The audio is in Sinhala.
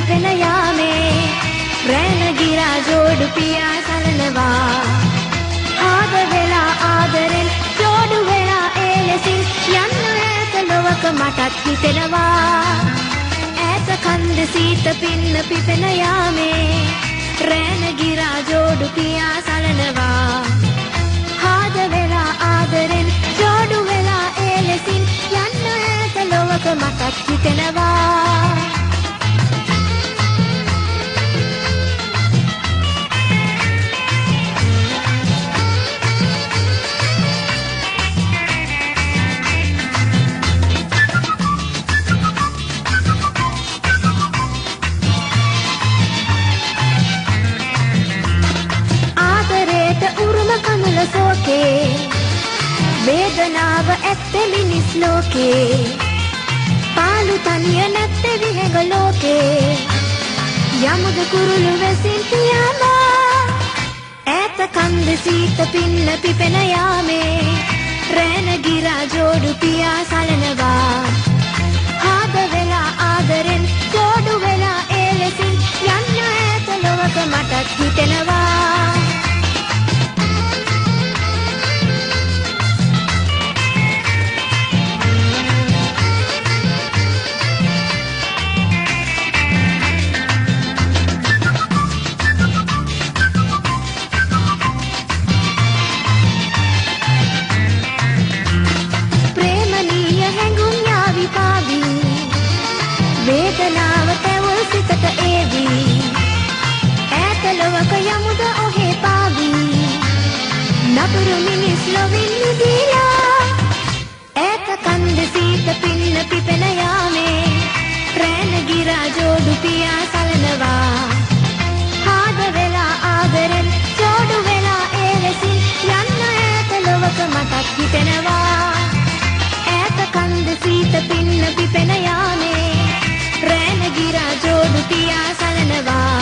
පිපෙන යාමේ රැන ගිරා ජෝඩු පියා සලනවා ආද වෙලා ආදරෙන් ජෝඩු වෙලා ඒ ලෙසින් යන්න ඈත ලොවක මටත් හිතෙනවා ඈත කන්ද සීත පින්න පිපෙන යාමේ රැන ගිරා ජෝඩු පියා සලනවා ආද වෙලා ආදරෙන් ජෝඩු වෙලා ඒ ලෙසින් යන්න ඈත ලොවක මටත් හිතෙනවා සෝකේ වේදනාව ඇත්තේ මිනිස් ලෝකේ පාළු තනිය නැත්තේ විහෙඟ ලෝකේ යමුද කුරුළු වැසින් පියාලා ඈත කන්ද සීත පින්න පිපෙන යාමේ රැන ගිරා ජෝඩු පියා සලනවා ආද වෙලා ආදරෙන් ජෝඩු වෙලා ඒ ලෙසින් යන්න ඈත ලොවක මටත් හිතෙනවා වේදනාව තැවුල් සිතට ඒවි ඈත ලොවක යමුද ඔහේ පාවි නපුරු මිනිස් ලොවින් නිදීලා ඈත කන්ද සීත පින්න පිපෙන යාමේ රැන ගිරා ජෝඩු පියා සලනවා ආද වෙලා ආදරෙන් ජෝඩු වෙලා ඒ ලෙසින් යන්න ඈත ලොවක මටත් හිතෙනවා ඈත කන්ද සීත පින්න පිපෙන යාමේ රැන ගිරා ජෝඩු පියා සලනවා